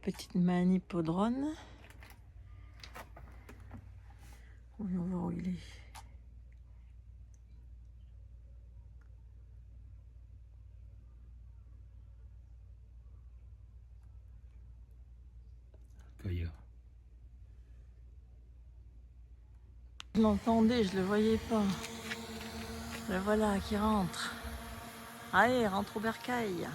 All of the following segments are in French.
petite manip au drone. On va voir où il est. Gaïa. Je l'entendais, je le voyais pas. Le voilà qui rentre. Allez, rentre au bercail.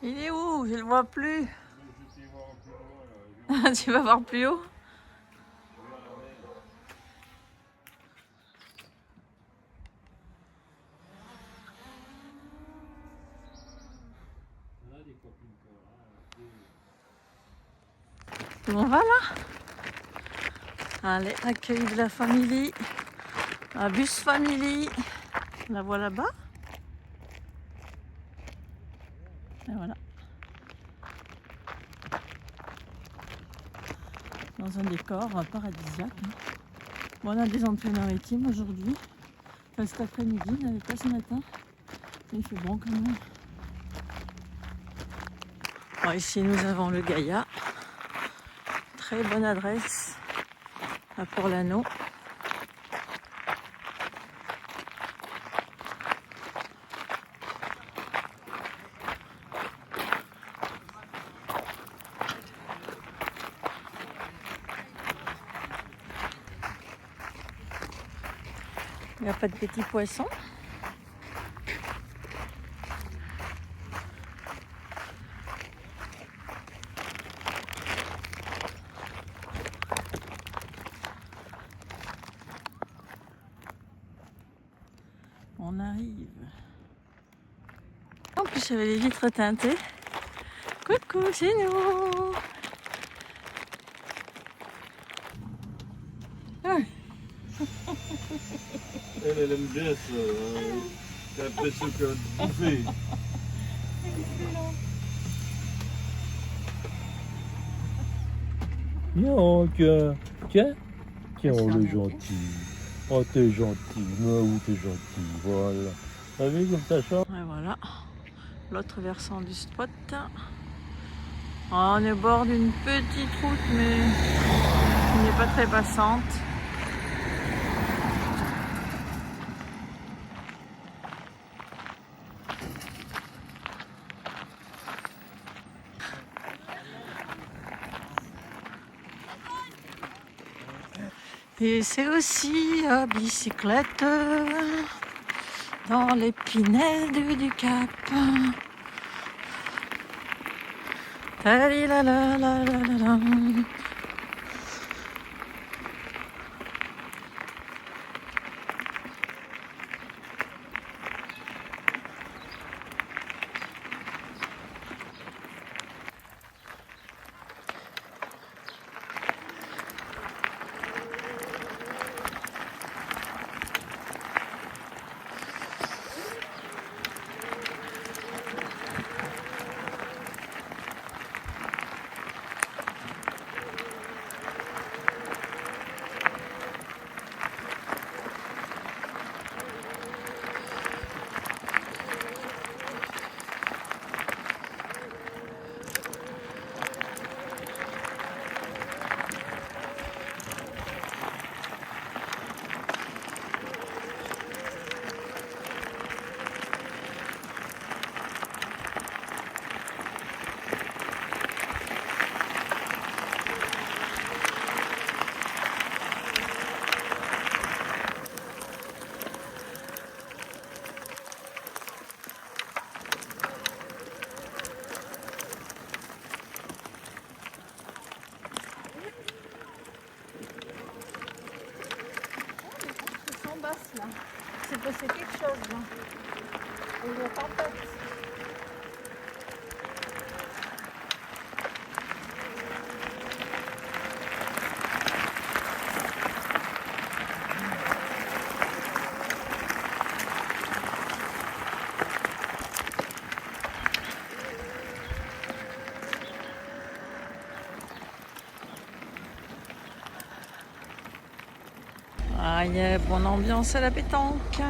Il est où? Je le vois plus. Tu vas voir plus haut? On va là? Allez, accueil de la famille. La bus family. La voit là-bas. Et voilà. Dans un décor paradisiaque. Bon, on a des entrées maritimes aujourd'hui. Enfin, cet après-midi, il n'y avait pas ce matin. Il fait bon quand même. Bon, ici, nous avons le Gaïa. Très bonne adresse à Port-Lano. Il n'y a pas de petits poissons. On arrive. En plus, j'avais les vitres teintées. Coucou, c'est nous. Ah. Elle aime bien ça. J'ai l'impression qu'elle va te bouffer. Non, tiens, oh le gentil. Oh t'es gentil, moi où t'es gentil, voilà. T'as vu comme ça change? Et voilà, l'autre versant du spot. On est au bord d'une petite route, mais qui n'est pas très passante. Et c'est aussi à bicyclette dans les pinèdes du Cap. Talilalalala. Là. C'est passé quelque chose là. Il y a tempête. Ah, il y a bonne ambiance à la pétanque.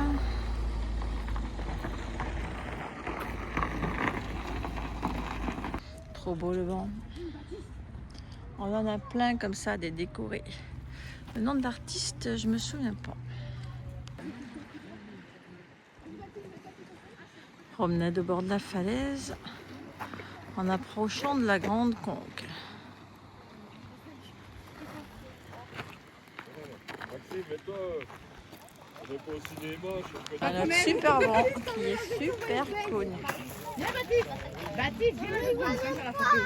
Trop beau le vent. On en a plein comme ça, des décorés. Le nom de l'artiste, je me souviens pas. Promenade au bord de la falaise en approchant de la Grande Conque. Maxime, mais toi, on n'est pas au cinéma, je Un autre super vent qui est super connu. Viens Baptiste. Baptiste, viens avec moi, on va faire la photo.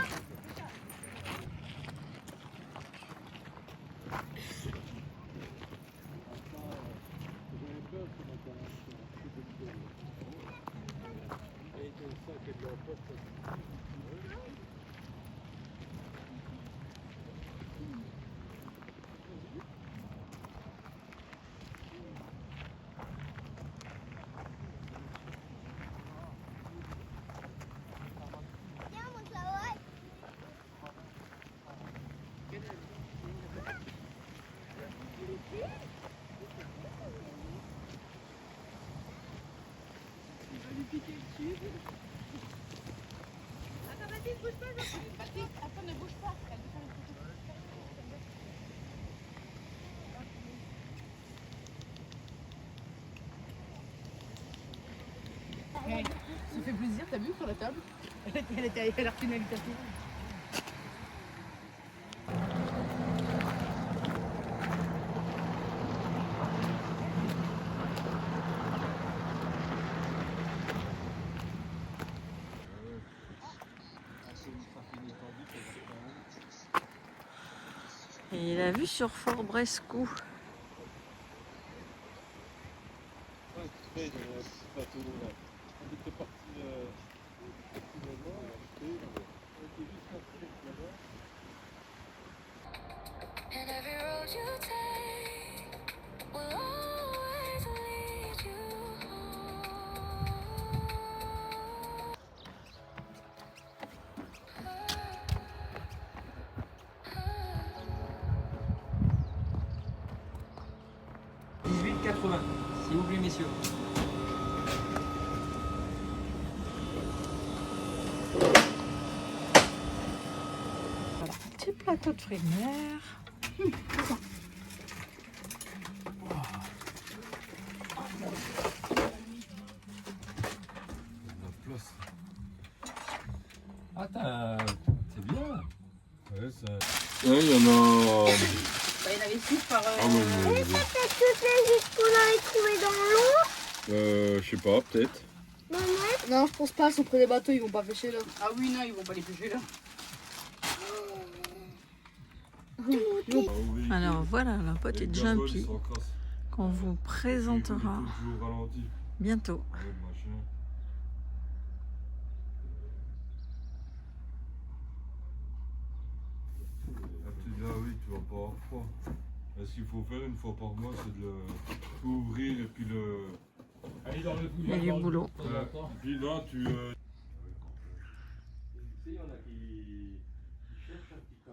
Attends Baptiste, bouge pas. Baptiste, attends, ne bouge pas. Elle veut faire une photo. Hey, ça fait plaisir, t'as vu sur la table? Elle a reçu une invitation. Et il a vu sur Fort Brescou. And every road you take will always lead you home. S'il vous plaît, messieurs. Voilà, petit plateau de fruits de mer. Ah, c'est bien. Ouais, ça... Ouais, il y en a... Bah, il y en avait 6 par... Ah, ouais, Peut-être que c'est juste qu'on avait trouvé dans l'eau. je sais pas, peut-être. Non, je pense pas, si on prend des bateaux, ils vont pas pêcher là. Ah oui, non, ils vont pas les pêcher là. Ah, oui. Alors voilà la petite Jumpy qu'on vous présentera bientôt. Ah oui, tu vas pas avoir froid. Ce qu'il faut faire une fois par mois, c'est de le tout ouvrir et puis le... Il y a du boulot. Puis là, tu...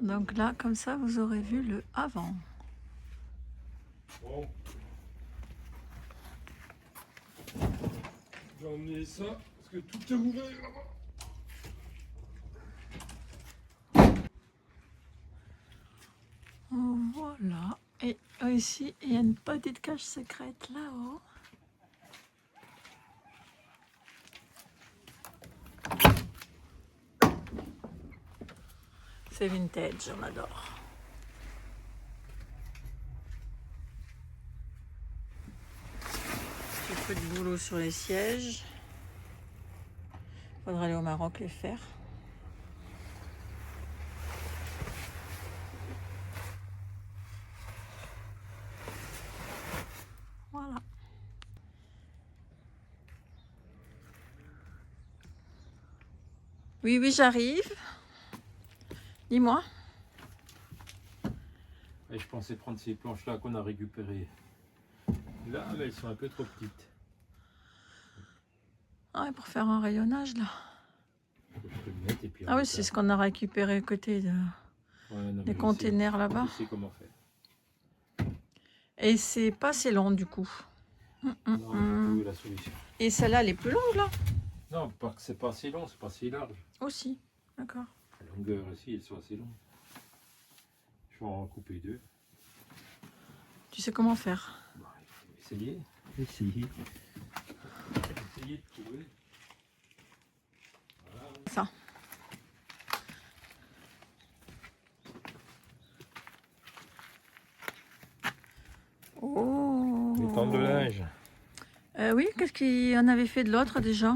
Donc là, comme ça, vous aurez vu le avant. Bon. J'ai emmené ça, parce que tout est ouvert là-bas. Voilà. Et ici, il y a une petite cage secrète là-haut. C'est vintage, on adore. Petit peu de boulot sur les sièges. Faudra aller au Maroc les faire. Voilà. Oui, oui, j'arrive. Dis-moi. Et je pensais prendre ces planches-là qu'on a récupérées. Là, elles sont un peu trop petites. Ah ouais, pour faire un rayonnage là. Je peux le mettre et puis Ah oui, c'est ce qu'on a récupéré à côté de... Ouais, non, des mais containers là-bas. Je sais comment faire. Et c'est pas assez long du coup. Non, j'ai trouvé la solution. Et celle-là, elle est plus longue là Non, pas que c'est pas assez long, c'est pas assez large. aussi. D'accord. La longueur ici, elles sont assez longues. Je vais en couper 2. Tu sais comment faire? Bah, il faut essayer. Essayer de trouver. Voilà. Ça. Oh. Les tentes de linge. Oui, qu'est-ce qu'on avait fait de l'autre déjà?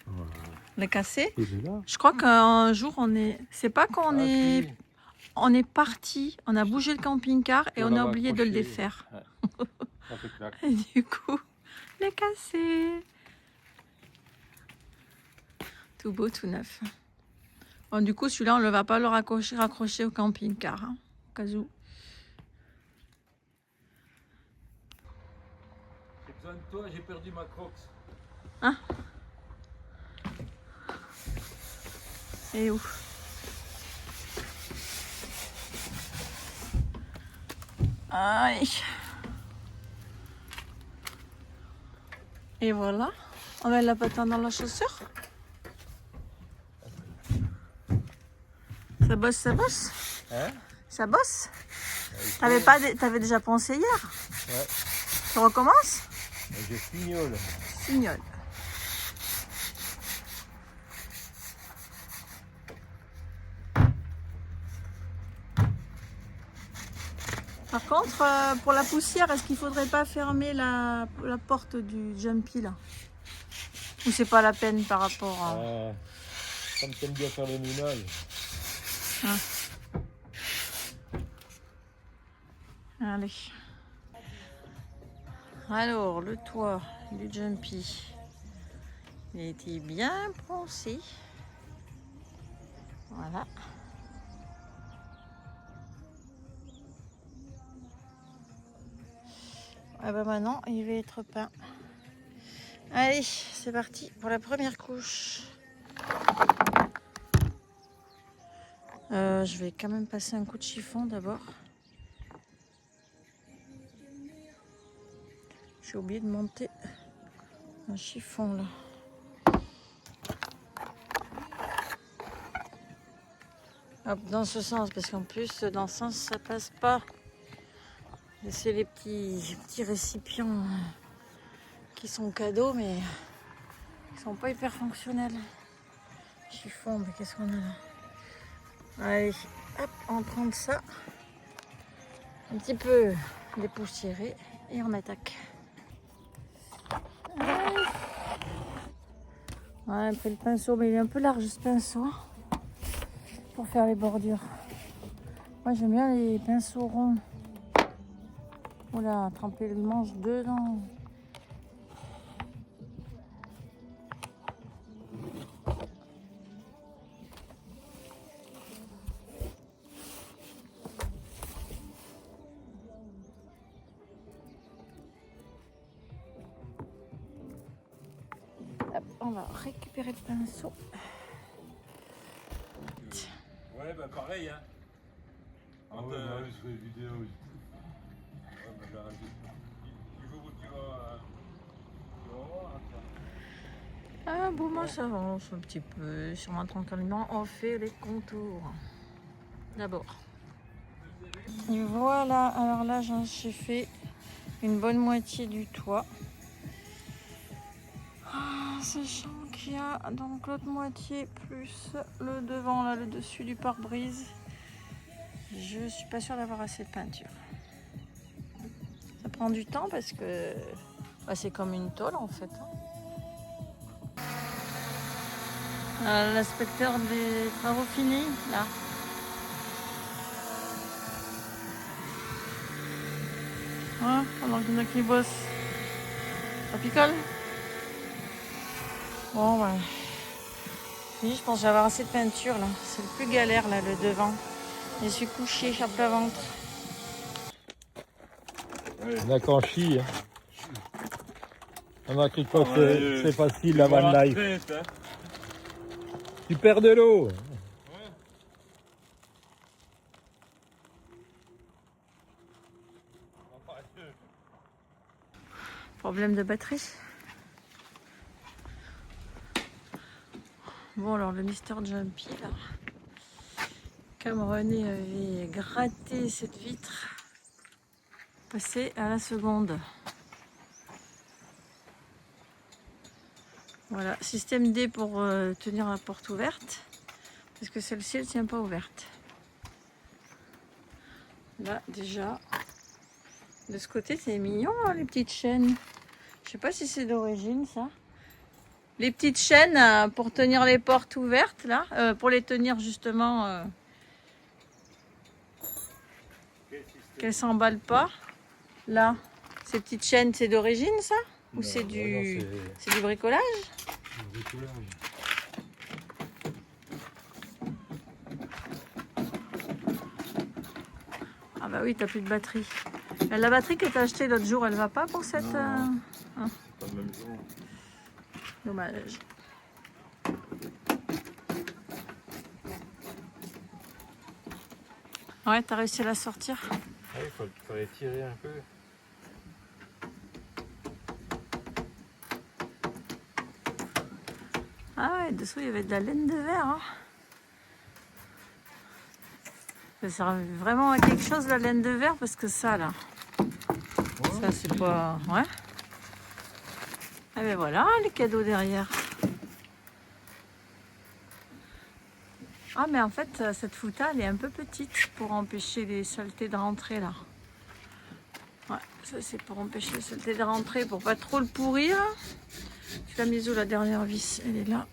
Voilà. On l'a cassé. Et de là. Je crois qu'un jour on est. C'est pas qu'on Ah, est. si. On est parti, on a bougé le camping-car et Et on on a avait oublié de le accroché. défaire. Ça fait clac. Et du coup, il est cassé. Tout beau, tout neuf. Bon, du coup, celui-là, on ne va pas le raccrocher au camping-car. Hein, au cas où. J'ai besoin de toi, j'ai perdu ma crocs. Et où? Aïe. Et voilà. On met la patin dans la chaussure. Ça bosse, ça bosse. Hein? Ça bosse. T'avais déjà pensé hier. Ouais. Tu recommences? Je fignole. Signole. Par contre, pour la poussière, est-ce qu'il faudrait pas fermer la porte du jumpy là? Ou c'est pas la peine par rapport à... Comme t'aimes bien faire le ménage. Allez. Alors, le toit du jumpy, il a été bien poncé. Voilà. Ah bah maintenant, il va être peint. Allez, c'est parti pour la première couche. Je vais quand même passer un coup de chiffon d'abord. J'ai oublié de monter un chiffon là. Hop, dans ce sens, parce qu'en plus, dans ce sens, ça passe pas. C'est les petits récipients qui sont cadeaux, mais ils sont pas hyper fonctionnels. Chiffon, mais qu'est-ce qu'on a là? Allez, hop, on prend ça. Un petit peu dépoussiéré et on attaque. Ouais, un peu le pinceau, mais il est un peu large ce pinceau pour faire les bordures. Moi j'aime bien les pinceaux ronds. Voilà, tremper le manche dedans. Hop, on va récupérer le pinceau. Ouais, bah pareil, hein. Ah ouais, bah oui, sur les vidéos. Ouais, bah là, du jour où tu vas voir, Ah bon, moi ça avance un petit peu. Sûrement tranquillement, on fait les contours. D'abord. Et voilà, alors là j'ai fait une bonne moitié du toit. Sachant qu'il y a donc l'autre moitié plus le devant, là, le dessus du pare-brise. Je suis pas sûre d'avoir assez de peinture. Ça prend du temps parce que bah, c'est comme une tôle en fait. L'inspecteur des travaux finis, là. Hein, pendant qu'il y en a qui bossent. Ça picole? Bon, ouais. Je pense que je vais avoir assez de peinture là. C'est le plus galère là, le devant. Je suis couchée à plat ventre. On a qu'en chie. Hein. On a cru que c'est facile la van life. Tu perds de l'eau. Problème de batterie. Bon, alors le Mister Jumpy, là. Comme René avait gratté cette vitre, passer à la seconde. Voilà, système D pour tenir la porte ouverte, parce que celle-ci, elle ne tient pas ouverte. Là, déjà, de ce côté, c'est mignon, hein, les petites chaînes. Je sais pas si c'est d'origine, ça. Les petites chaînes pour tenir les portes ouvertes, là, pour les tenir justement, qu'elles s'emballent pas. Là, ces petites chaînes, c'est d'origine, ça? Ou c'est du bricolage? Ah bah oui, t'as plus de batterie. La batterie que t'as achetée l'autre jour, elle va pas pour cette... Hein. C'est pas le même jour. Dommage. Ouais, t'as réussi à la sortir? Ouais, il fallait tirer un peu. Ah ouais, dessous il y avait de la laine de verre. Hein. Ça sert vraiment à quelque chose la laine de verre parce que ça là, ça c'est pas... Ouais. Et ben voilà les cadeaux derrière. Ah mais en fait cette fouta elle est un peu petite pour empêcher les saletés de rentrer là. Ouais, ça c'est pour empêcher les saletés de rentrer, pour pas trop le pourrir. Je l'ai mise où la dernière vis? Elle est là.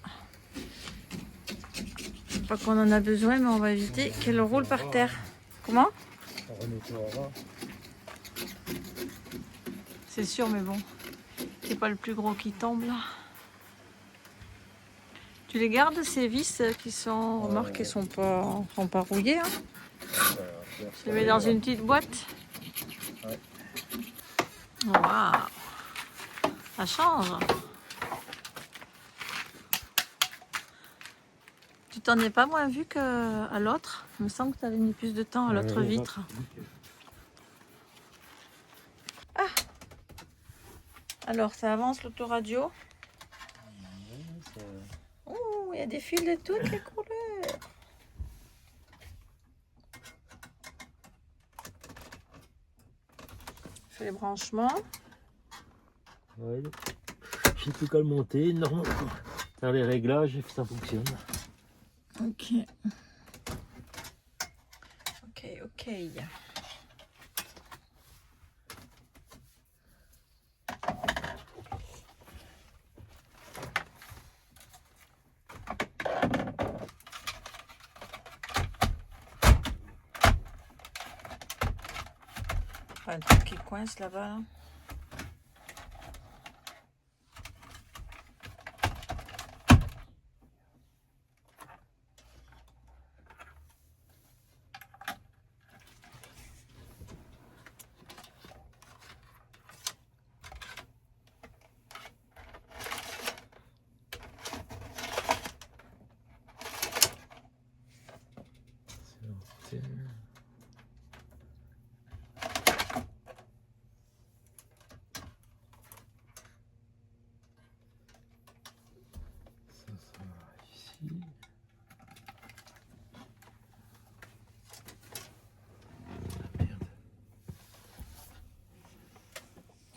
Pas qu'on en a besoin, mais on va éviter qu'elle roule par terre. Comment? C'est sûr, mais bon, c'est pas le plus gros qui tombe là. Tu les gardes ces vis qui sont, remarque, qui sont pas rouillées. Hein. Je les mets dans une petite boîte. Waouh, ça change. Tu t'en es pas moins vu qu'à l'autre. Il me semble que tu avais mis plus de temps à l'autre vitre. Ah. Alors, ça avance l'autoradio. Oh, il y a des fils de toutes les couleurs. Je fais les branchements. Ouais. J'ai plus qu'à le monter, normalement. Faire les réglages et que ça fonctionne. Ok. Ok. Un truc qui coince là-bas. Là.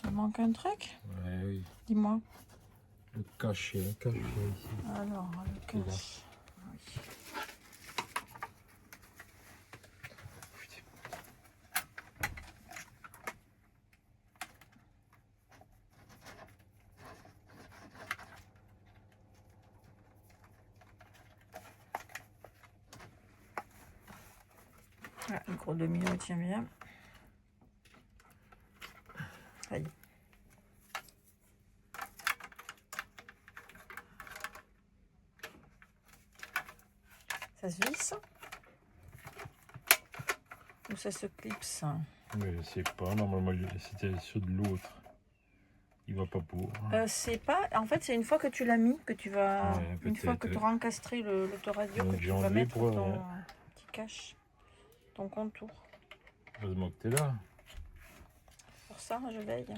Ça manque un truc? Ouais, oui. Dis-moi. Le cachet ici. Alors, le cache. Ah, le gros domino tient bien. Ça y est. Ça se visse ou ça se clipse? Mais je sais pas, normalement c'était sur de l'autre. Il va pas pour. C'est pas. En fait, c'est une fois que tu l'as mis que tu vas. Ouais, une fois que tu auras encastré l'autoradio, Donc, que tu j'ai vas enlevé mettre pour, ton petit cache, ton contour. Heureusement que t'es là. Pour ça, je veille.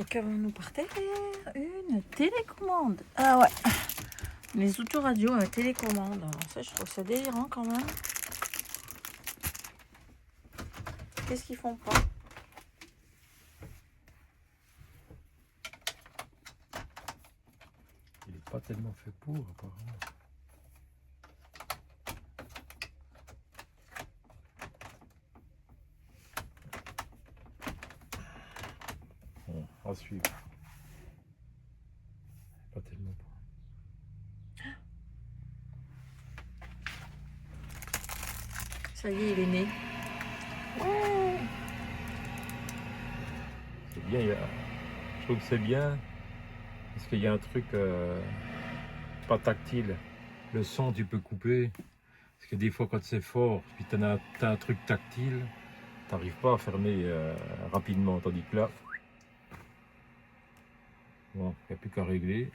qu'avons-nous par terre? Une télécommande. Ah ouais. Les autoradios, télécommande. Alors ça, je trouve ça délirant quand même. Qu'est-ce qu'ils font pas? Il n'est pas tellement fait pour, apparemment. Bon, à suivre. Pas tellement pour. Ça y est, il est né. Ouais. C'est bien, je trouve que c'est bien. Parce qu'il y a un truc pas tactile. Le son, tu peux couper. Parce que des fois, quand c'est fort, puis t'as un truc tactile, t'arrives pas à fermer rapidement. Tandis que là, bon, il n'y a plus qu'à régler.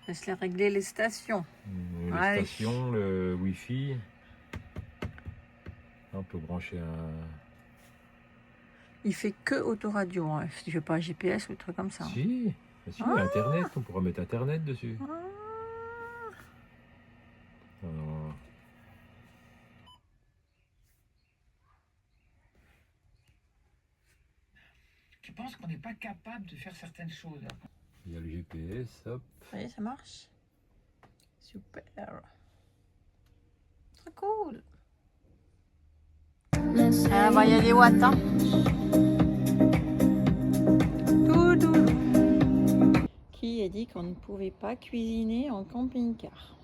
Laisse-les régler les stations. Les Allez. stations, le Wi-Fi. Là, on peut brancher un... Il fait que autoradio. Hein. Si tu fais pas un GPS ou un truc comme ça. Si, Internet, on pourra mettre Internet dessus. Ah. Alors, Tu penses qu'on n'est pas capable de faire certaines choses. il y a le GPS, hop. Ça y est, ça marche. Super. Très cool. Ah, bah, il y a des watts, hein. Doudou. Qui a dit qu'on ne pouvait pas cuisiner en camping-car?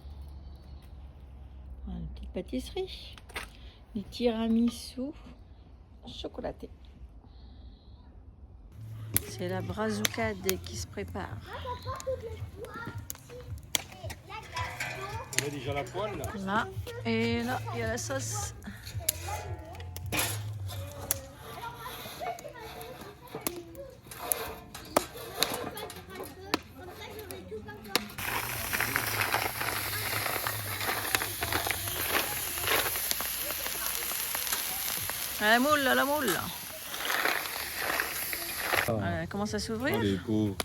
Une petite pâtisserie. Des tiramisu chocolatés. C'est la brazucade qui se prépare. On a déjà la poêle là. Là, et là, il y a la sauce. La moule, la moule. Elle commence à s'ouvrir. Les pauvres.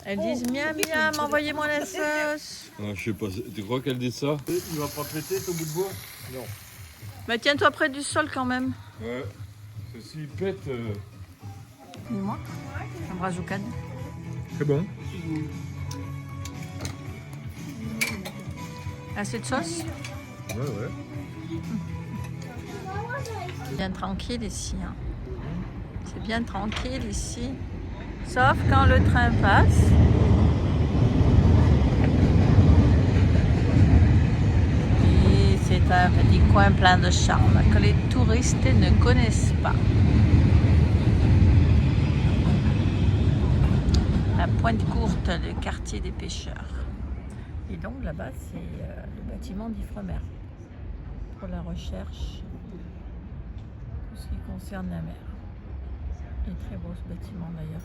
Elles disent miam miam, envoyez-moi la sauce. Ah, je sais pas, tu crois qu'elle dit ça? Il va pas péter ton bout de bois? Non. Mais tiens-toi près du sol quand même. Ouais. Ceci pète. Dis-moi. Un brazucade. C'est bon. Assez de sauce. Ouais. C'est bien tranquille ici. Hein. C'est bien tranquille ici. Sauf quand le train passe. Et c'est un petit coin plein de charme que les touristes ne connaissent pas. La Pointe Courte, le quartier des pêcheurs. Et donc là-bas, c'est le bâtiment d'Ifremer pour la recherche, tout ce qui concerne la mer. Il est très beau ce bâtiment d'ailleurs.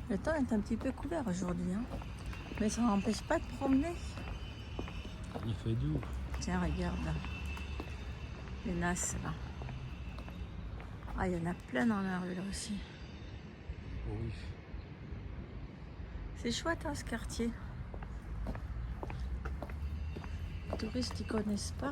Le temps est un petit peu couvert aujourd'hui, hein. Mais ça n'empêche pas de promener. Il fait doux. Tiens, regarde là. Les nasses là. Ah, il y en a plein dans la rue là aussi. Oui. C'est chouette hein, ce quartier. Les touristes ils connaissent pas.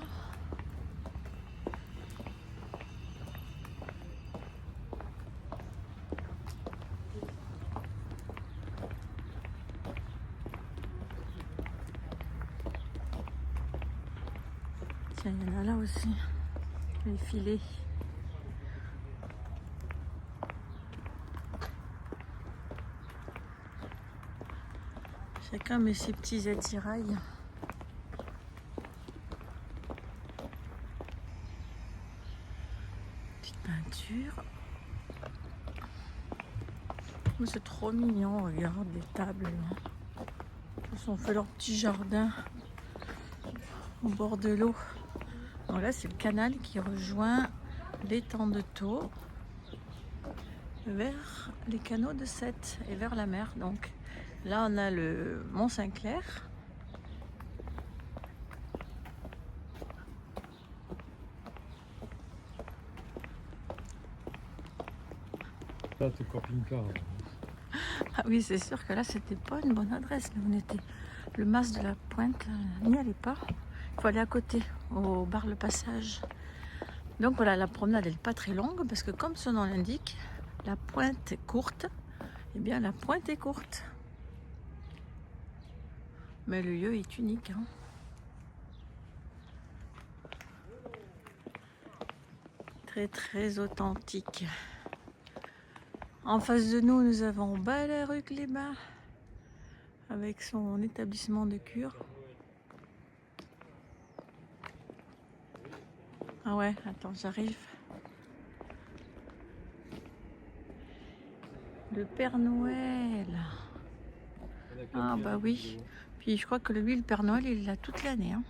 Tiens, il y en a là aussi. Les filets. Chacun met ses petits attirails. Petite peinture. Oh, c'est trop mignon, regarde les tables là. Ils ont fait leur petit jardin au bord de l'eau. Donc là, c'est le canal qui rejoint l'étang de Thau vers les canaux de Sète et vers la mer. Donc là, on a le Mont Saint-Clair. place de camping-car. Ah oui, c'est sûr que là, c'était pas une bonne adresse. Là, on était le mas de la Pointe, n'y allez pas. Il faut aller à côté, au bar Le Passage. Donc voilà, la promenade, elle n'est pas très longue parce que comme son nom l'indique, la pointe est courte. Eh bien, la pointe est courte. Mais le lieu est unique. Hein. Très, très authentique. En face de nous, nous avons Ballaruc-les-Bains avec son établissement de cure. Ah ouais, attends, j'arrive. Le Père Noël. Ah bah oui. Puis je crois que lui, le Père Noël, il est là toute l'année. Hein.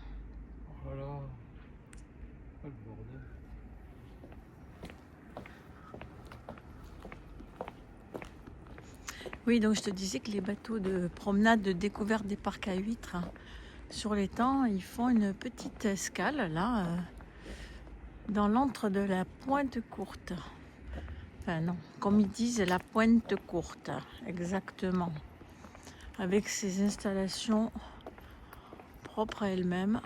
Voilà. Oh, le bordel. Oui, donc je te disais que les bateaux de promenade, de découverte des parcs à huîtres, sur l'étang, ils font une petite escale, là, dans l'antre de la Pointe Courte. Enfin non, comme ils disent, la Pointe Courte, exactement. Avec ses installations propres à elles-mêmes.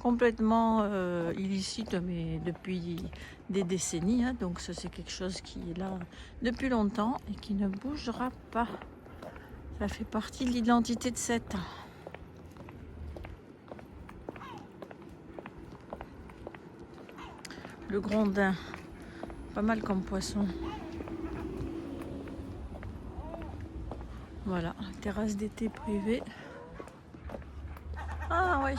Complètement illicite, mais depuis des décennies. Hein, donc ça, c'est quelque chose qui est là depuis longtemps et qui ne bougera pas. Ça fait partie de l'identité de cette. Le grondin, pas mal comme poisson. Voilà, terrasse d'été privée. Ah oui,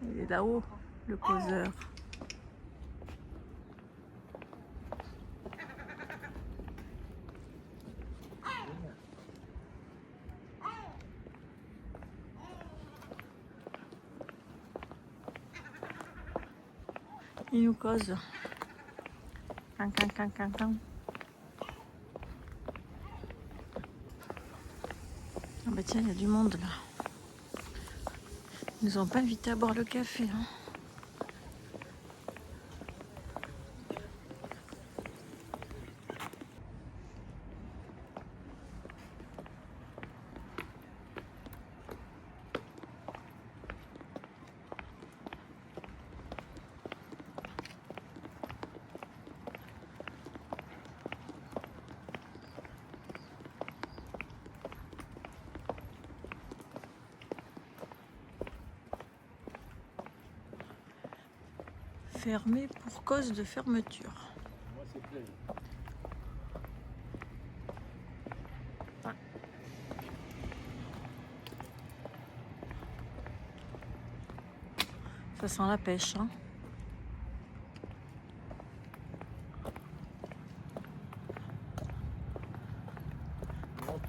il est là-haut, le causeur. Il nous cause. Can, can, can, can, can. Ah bah tiens, il y a du monde là. Ils nous ont pas invités à boire le café. Hein. Fermé pour cause de fermeture. Moi, c'est plein. Ça sent la pêche. Hein.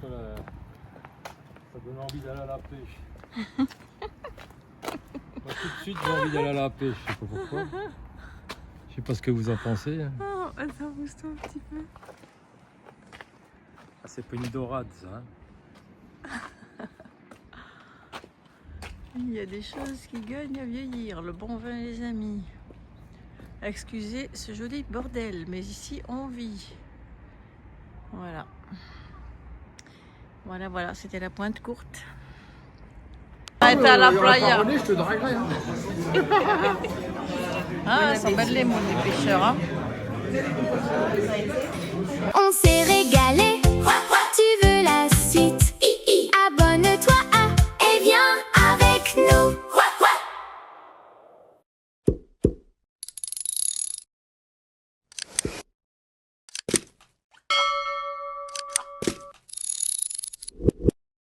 Ça donne envie d'aller à la pêche. Moi, tout de suite, j'ai envie d'aller à la pêche. Je sais pas pourquoi. Je sais pas ce que vous en pensez. Hein. Oh, attends, bouge-toi un petit peu. Ah, c'est pas une dorade, ça. Hein. Il y a des choses qui gagnent à vieillir. Le bon vin, les amis. Excusez ce joli bordel, mais ici, on vit. Voilà. Voilà, voilà, c'était la Pointe Courte. Arrête à la playa. Je te draguerai. Hein. Ah, ça va de les pêcheurs. Hein.